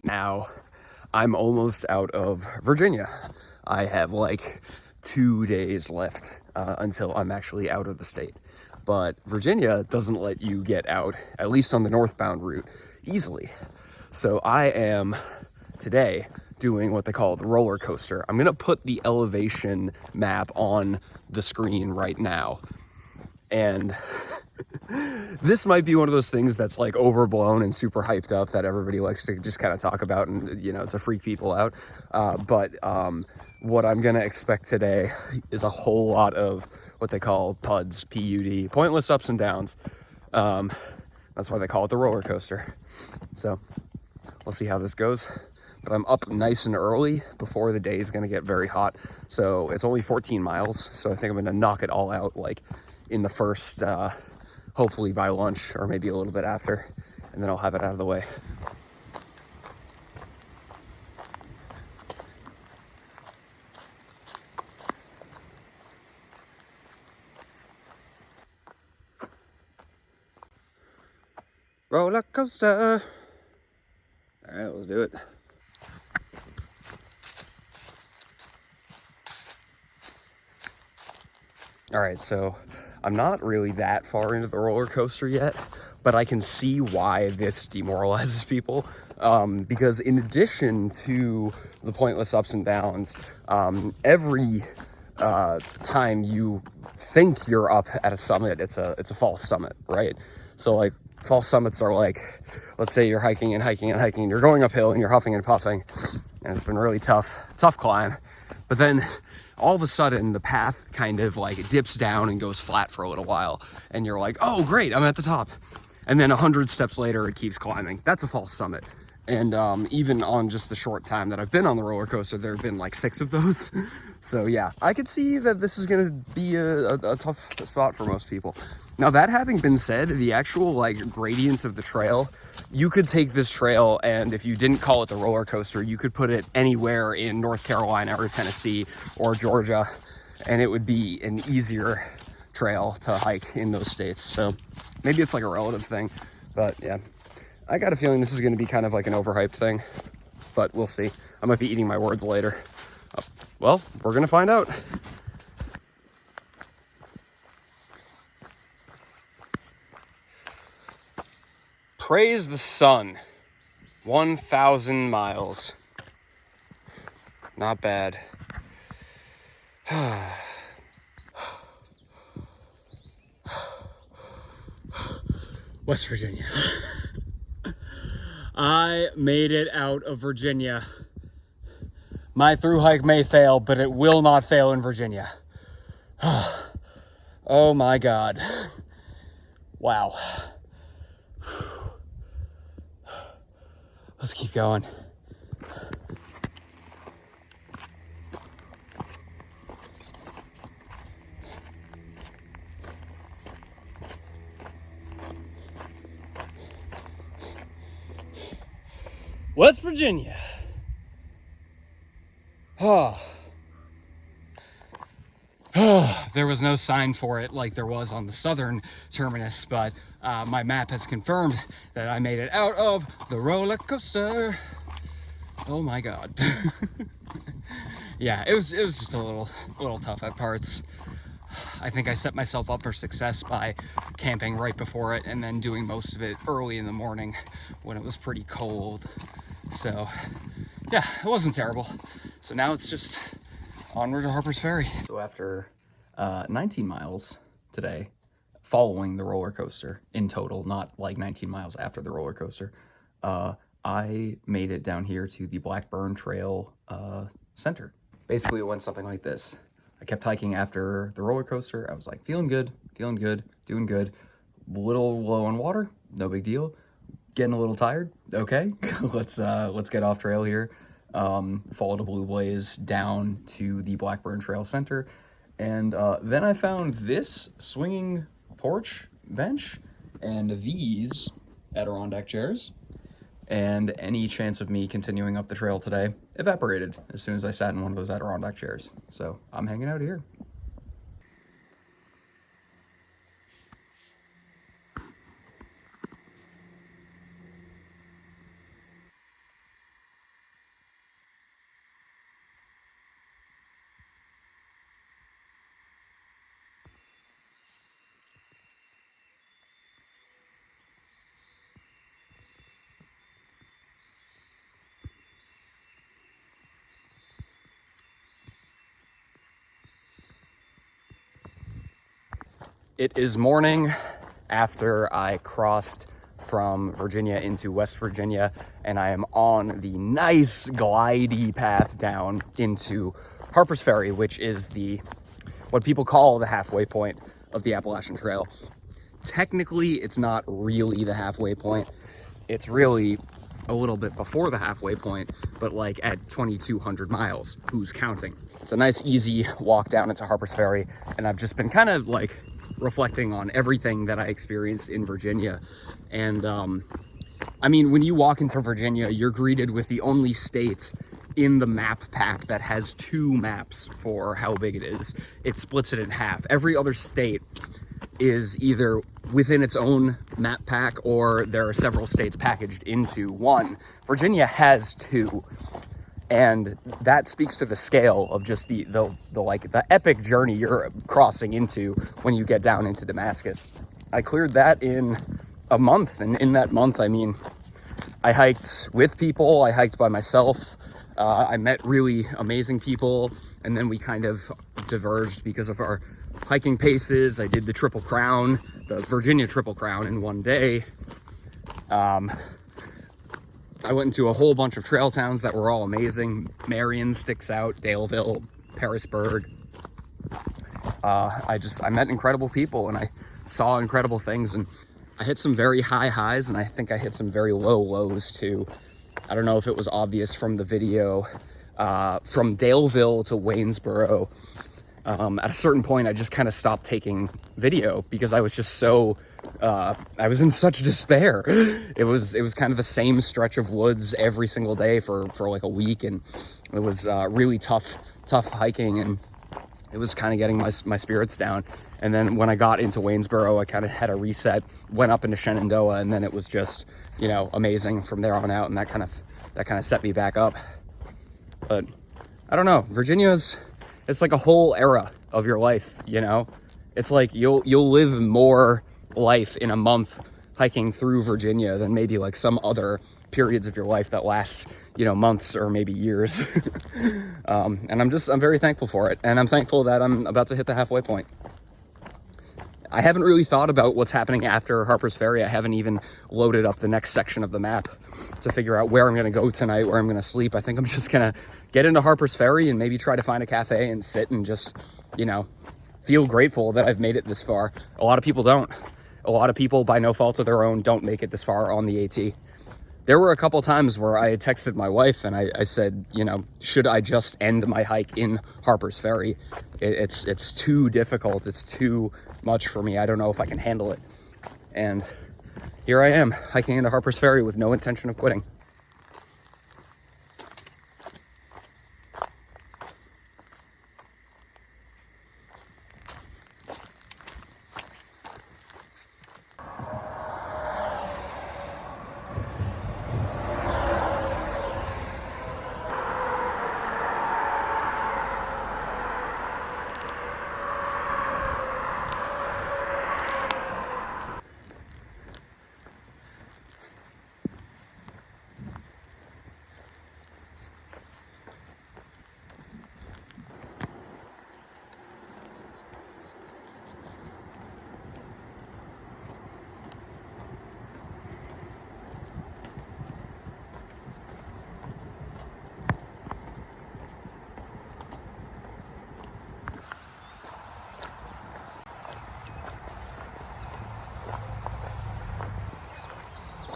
now I'm almost out of Virginia. I have like 2 days left until I'm actually out of the state. But Virginia doesn't let you get out, at least on the northbound route, easily. So I am today doing what they call the roller coaster. I'm gonna put the elevation map on the screen right now. And this might be one of those things that's like overblown and super hyped up that everybody likes to just kind of talk about, and you know, to freak people out. But what I'm gonna expect today is a whole lot of what they call PUDs, P-U-D, pointless ups and downs. That's why they call it the roller coaster. So we'll see how this goes. But I'm up nice and early before the day is gonna get very hot. So it's only 14 miles. So I think I'm gonna knock it all out like in the first, hopefully by lunch or maybe a little bit after, and then I'll have it out of the way. Roller coaster. All right, let's do it. All right, so I'm not really that far into the roller coaster yet, but I can see why this demoralizes people. Because in addition to the pointless ups and downs, every time you think you're up at a summit, it's a false summit, right? So like false summits are like, let's say you're hiking and hiking and hiking, you're going uphill and you're huffing and puffing, and it's been really tough climb, but then all of a sudden the path kind of like dips down and goes flat for a little while, and you're like, oh great, I'm at the top, and then 100 steps later it keeps climbing. That's a false summit. And even on just the short time that I've been on the roller coaster, there have been like 6 of those. So yeah, I could see that this is gonna be a tough spot for most people. Now, that having been said, the actual like gradients of the trail, you could take this trail, and if you didn't call it the roller coaster, you could put it anywhere in North Carolina or Tennessee or Georgia, and it would be an easier trail to hike in those states. So maybe it's like a relative thing, but yeah. I got a feeling this is going to be kind of like an overhyped thing, but we'll see. I might be eating my words later. Well, we're going to find out. Praise the sun. 1,000 miles. Not bad. West Virginia. I made it out of Virginia. My through hike may fail, but it will not fail in Virginia. Oh my God. Wow. Let's keep going. West Virginia. Oh. There was no sign for it like there was on the southern terminus, but my map has confirmed that I made it out of the roller coaster. Oh my God. Yeah, it was just a little tough at parts. I think I set myself up for success by camping right before it and then doing most of it early in the morning when it was pretty cold. So yeah, it wasn't terrible. So now it's just onward to Harper's Ferry. So after 19 miles today, following the roller coaster in total, not like 19 miles after the roller coaster, I made it down here to the Blackburn Trail center. Basically, it went something like this. I kept hiking after the roller coaster. I was like, feeling good, doing good. A little low on water, no big deal. Getting a little tired, okay. let's get off trail here. Follow the Blue Blaze down to the Blackburn Trail Center. And then I found this swinging porch bench and these Adirondack chairs. And any chance of me continuing up the trail today evaporated as soon as I sat in one of those Adirondack chairs. So I'm hanging out here. It is morning after I crossed from Virginia into West Virginia, and I am on the nice glidey path down into Harper's Ferry, which is what people call the halfway point of the Appalachian Trail. Technically, it's not really the halfway point. It's really a little bit before the halfway point, but like at 2,200 miles, who's counting? It's a nice, easy walk down into Harper's Ferry, and I've just been kind of like reflecting on everything that I experienced in Virginia. And I mean, when you walk into Virginia, you're greeted with the only state in the map pack that has 2 maps for how big it is. It splits it in half. Every other state is either within its own map pack or there are several states packaged into one. Virginia has 2. And that speaks to the scale of just the epic journey you're crossing into when you get down into Damascus. I cleared that in a month, and in that month, I mean, I hiked with people, I hiked by myself, I met really amazing people, and then we kind of diverged because of our hiking paces. I did the Triple Crown, the Virginia Triple Crown in one day. I went into a whole bunch of trail towns that were all amazing. Marion sticks out, Daleville, Parisburg. I met incredible people, and I saw incredible things, and I hit some very high highs, and I think I hit some very low lows too. I don't know if it was obvious from the video. From Daleville to Waynesboro, at a certain point, I just kind of stopped taking video because I was just so, I was in such despair. It was kind of the same stretch of woods every single day for like a week, and it was really tough hiking, and it was kind of getting my spirits down. And then when I got into Waynesboro, I kind of had a reset, went up into Shenandoah, and then it was just, amazing from there on out, and that kind of set me back up. But I don't know, it's like a whole era of your life, It's like you'll live more life in a month hiking through Virginia than maybe like some other periods of your life that last, months or maybe years. And I'm very thankful for it. And I'm thankful that I'm about to hit the halfway point. I haven't really thought about what's happening after Harper's Ferry. I haven't even loaded up the next section of the map to figure out where I'm going to go tonight, where I'm going to sleep. I think I'm just going to get into Harper's Ferry and maybe try to find a cafe and sit and just, feel grateful that I've made it this far. A lot of people don't. A lot of people, by no fault of their own, don't make it this far on the AT. There were a couple times where I had texted my wife and I said, should I just end my hike in Harper's Ferry? It's too difficult. It's too much for me. I don't know if I can handle it. And here I am, hiking into Harper's Ferry with no intention of quitting.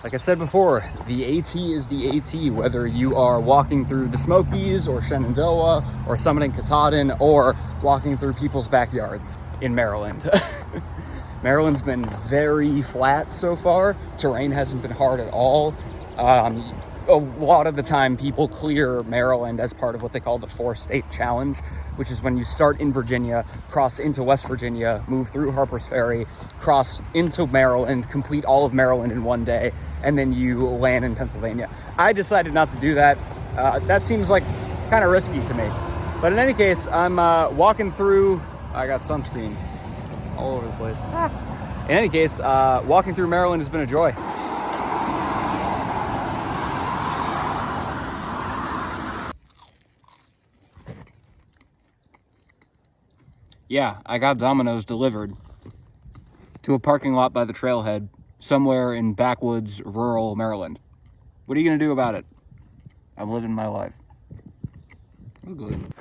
Like I said before, the AT is the AT, whether you are walking through the Smokies or Shenandoah or summiting Katahdin or walking through people's backyards in Maryland. Maryland's been very flat so far. Terrain hasn't been hard at all. A lot of the time people clear Maryland as part of what they call the 4-state challenge, which is when you start in Virginia, cross into West Virginia, move through Harper's Ferry, cross into Maryland, complete all of Maryland in one day, and then you land in Pennsylvania. I decided not to do that. That seems like kind of risky to me. But in any case, I'm walking through, I got sunscreen all over the place. In any case, walking through Maryland has been a joy. Yeah, I got Domino's delivered. to a parking lot by the trailhead somewhere in backwoods, rural Maryland. What are you going to do about it? I'm living my life. Oh, good.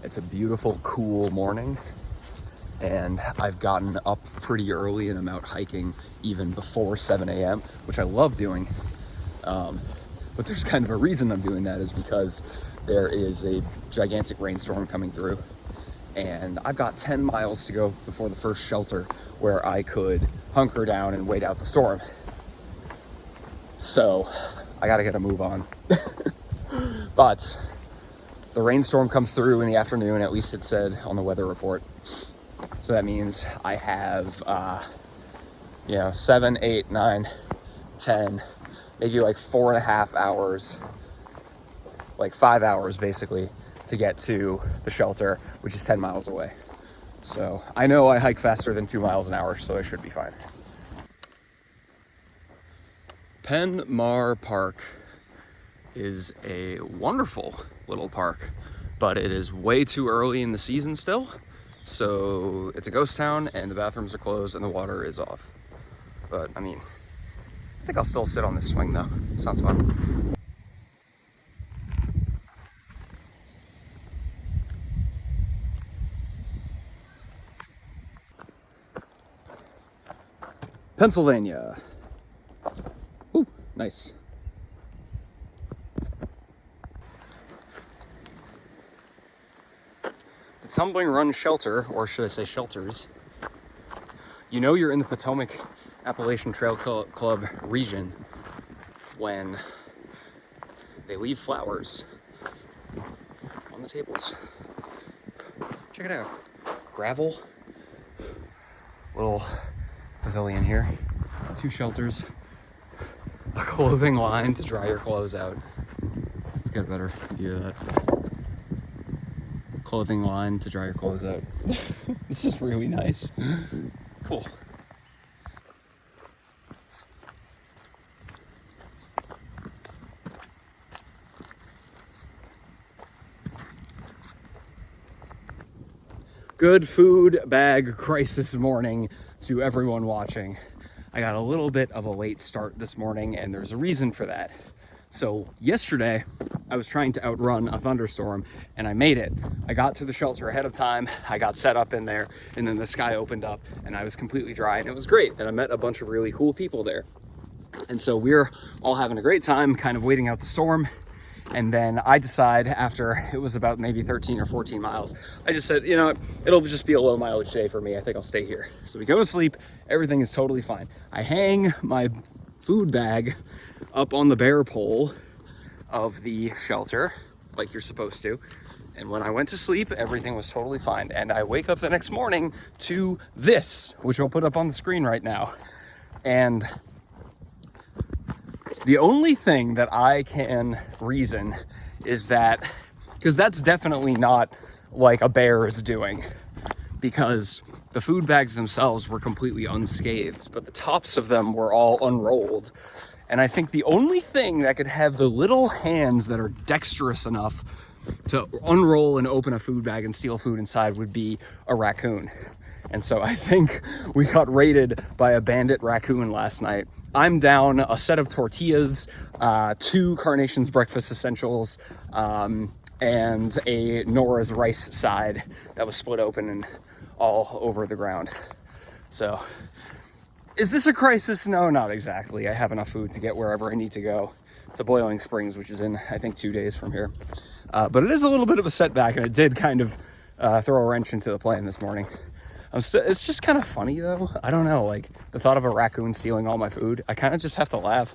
It's a beautiful, cool morning, and I've gotten up pretty early and I'm out hiking even before 7 a.m., which I love doing. But there's kind of a reason I'm doing that, is because there is a gigantic rainstorm coming through, and I've got 10 miles to go before the first shelter where I could hunker down and wait out the storm. So I gotta get a move on. But the rainstorm comes through in the afternoon, at least it said on the weather report. So that means I have, 7, 8, 9, 10, maybe like 4.5 hours, like 5 hours basically, to get to the shelter, which is 10 miles away. So I know I hike faster than 2 miles an hour, so I should be fine. Penn Mar Park is a wonderful little park, but it is way too early in the season still. So it's a ghost town and the bathrooms are closed and the water is off. But I mean, I think I'll still sit on this swing though. Sounds fun. Pennsylvania. Ooh, nice. The Tumbling Run Shelter, or should I say shelters, you know you're in the Potomac Appalachian Trail Club region when they leave flowers on the tables. Check it out. Gravel, little pavilion here, 2 shelters, a clothing line to dry your clothes out. Let's get a better view of that. Clothing line to dry your clothes out. This is really nice. Cool. Good food bag crisis morning to everyone watching. I got a little bit of a late start this morning, and there's a reason for that. So yesterday, I was trying to outrun a thunderstorm, and I made it. I got to the shelter ahead of time, I got set up in there, and then the sky opened up, and I was completely dry, and it was great, and I met a bunch of really cool people there. And so we're all having a great time, kind of waiting out the storm. And then I decide, after it was about maybe 13 or 14 miles, I just said, you know what, it'll just be a low mileage day for me. I think I'll stay here. So we go to sleep. Everything is totally fine. I hang my food bag up on the bear pole of the shelter, like you're supposed to. And when I went to sleep, everything was totally fine. And I wake up the next morning to this, which I'll put up on the screen right now. And the only thing that I can reason is that, because that's definitely not like a bear is doing, because the food bags themselves were completely unscathed, but the tops of them were all unrolled. And I think the only thing that could have the little hands that are dexterous enough to unroll and open a food bag and steal food inside would be a raccoon. And so I think we got raided by a bandit raccoon last night. I'm down a set of tortillas, 2 Carnation's breakfast essentials, and a Nora's rice side that was split open and all over the ground. So, is this a crisis? No, not exactly. I have enough food to get wherever I need to go, to Boiling Springs, which is in, I think, 2 days from here. But it is a little bit of a setback, and it did kind of throw a wrench into the plan this morning. It's just kind of funny though. I don't know, like the thought of a raccoon stealing all my food, I kind of just have to laugh.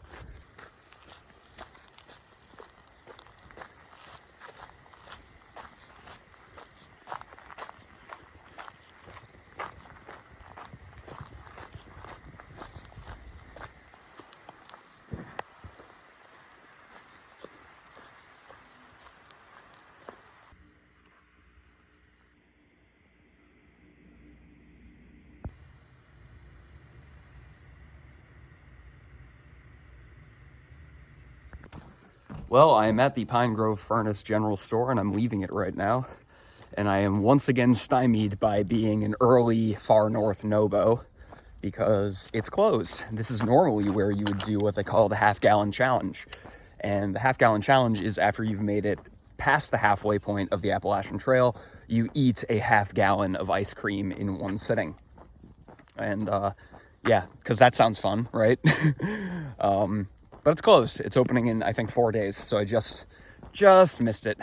Well, I am at the Pine Grove Furnace General Store, and I'm leaving it right now. And I am once again stymied by being an early far north Nobo because it's closed. This is normally where you would do what they call the half-gallon challenge. And the half-gallon challenge is after you've made it past the halfway point of the Appalachian Trail, you eat a half-gallon of ice cream in one sitting. And yeah, because that sounds fun, right? But it's closed. It's opening in, I think, 4 days. So I just missed it.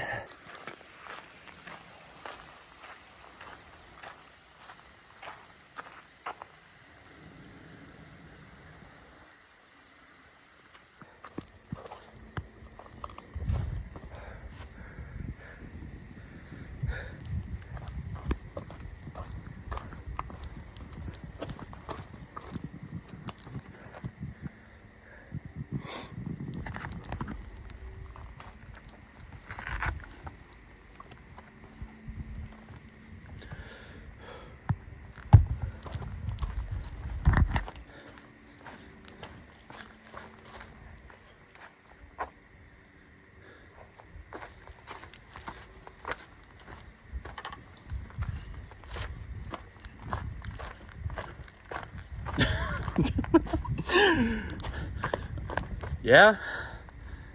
Yeah?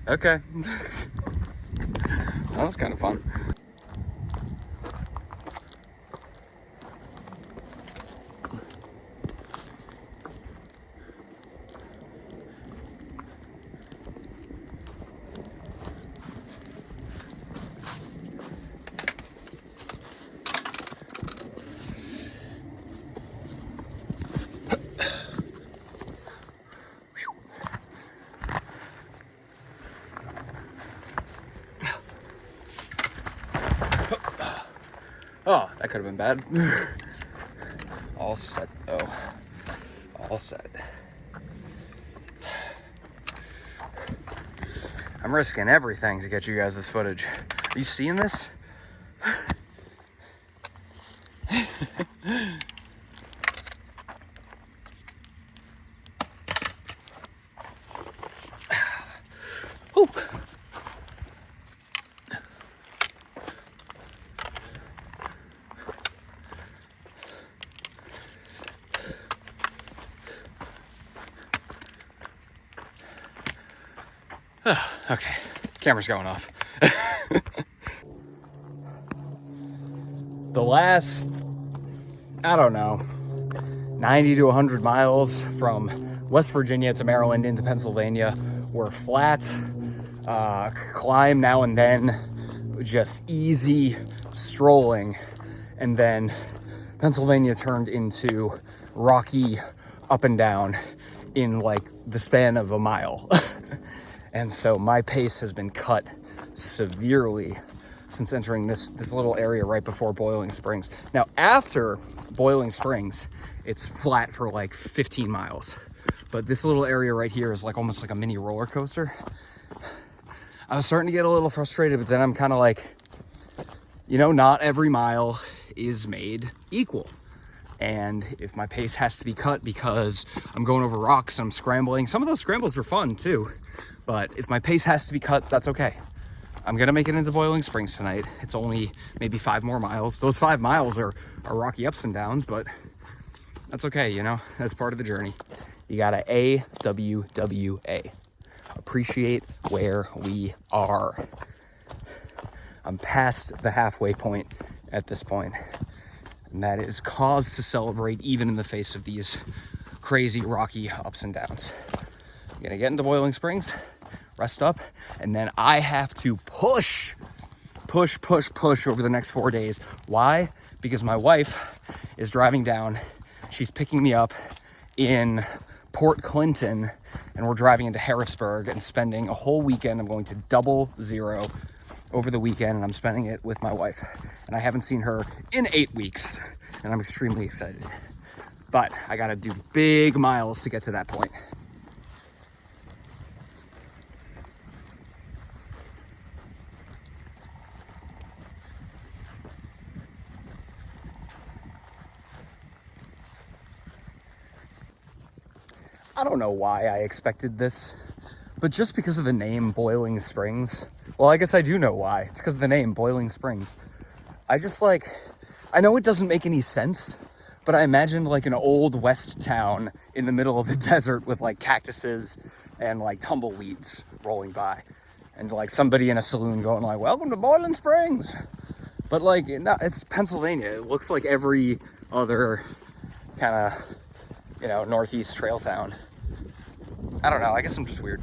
Okay. That was kind of fun. Oh, that could have been bad. All set, though. All set. I'm risking everything to get you guys this footage. Are you seeing this? Ooh. Okay, camera's going off. The last, I don't know, 90 to 100 miles from West Virginia to Maryland into Pennsylvania were flat, climb now and then, just easy strolling, and then Pennsylvania turned into rocky up and down in like the span of a mile. And so my pace has been cut severely since entering this little area right before Boiling Springs. Now, after Boiling Springs, it's flat for like 15 miles. But this little area right here is like almost like a mini roller coaster. I was starting to get a little frustrated, but then I'm kind of like, you know, not every mile is made equal. And if my pace has to be cut because I'm going over rocks and I'm scrambling, some of those scrambles were fun too. But if my pace has to be cut, that's okay. I'm gonna make it into Boiling Springs tonight. It's only maybe 5 more miles. Those 5 miles are rocky ups and downs, but that's okay, you know? That's part of the journey. You gotta AWWA. Appreciate where we are. I'm past the halfway point at this point. And that is cause to celebrate even in the face of these crazy rocky ups and downs. I'm gonna get into Boiling Springs, rest up, and then I have to push over the next 4 days. Why? Because my wife is driving down. She's picking me up in Port Clinton, and we're driving into Harrisburg and spending a whole weekend. I'm going to 00 over the weekend, and I'm spending it with my wife. And I haven't seen her in 8 weeks, and I'm extremely excited. But I gotta do big miles to get to that point. I don't know why I expected this, But just because of the name Boiling Springs, well, I guess I do know why. It's because of the name Boiling Springs. I just like, I know it doesn't make any sense, but I imagine like an old west town in the middle of the desert with like cactuses and like tumbleweeds rolling by, and like somebody in a saloon going like, "Welcome to Boiling Springs." But like, no, it's Pennsylvania. It looks like every other kind of, you know, Northeast trail town. I don't know. I guess I'm just weird.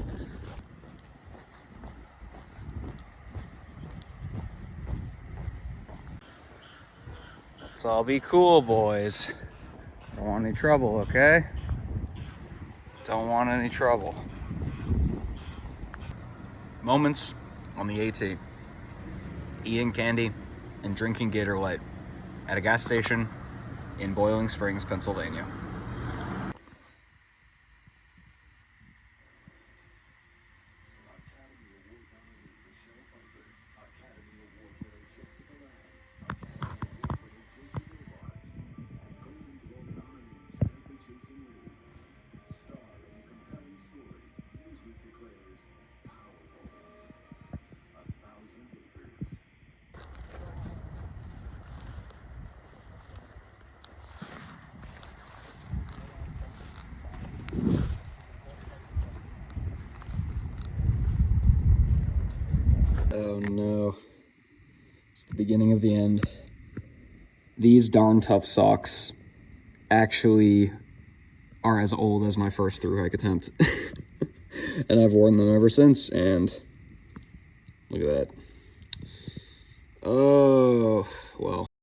Let's all be cool, boys. Don't want any trouble, okay? Don't want any trouble. Moments on the AT. Eating candy and drinking Gator Light at a gas station in Boiling Springs, Pennsylvania. Oh no. It's the beginning of the end. These darn tough socks actually are as old as my first thru hike attempt. And I've worn them ever since, and look at that. Oh, well.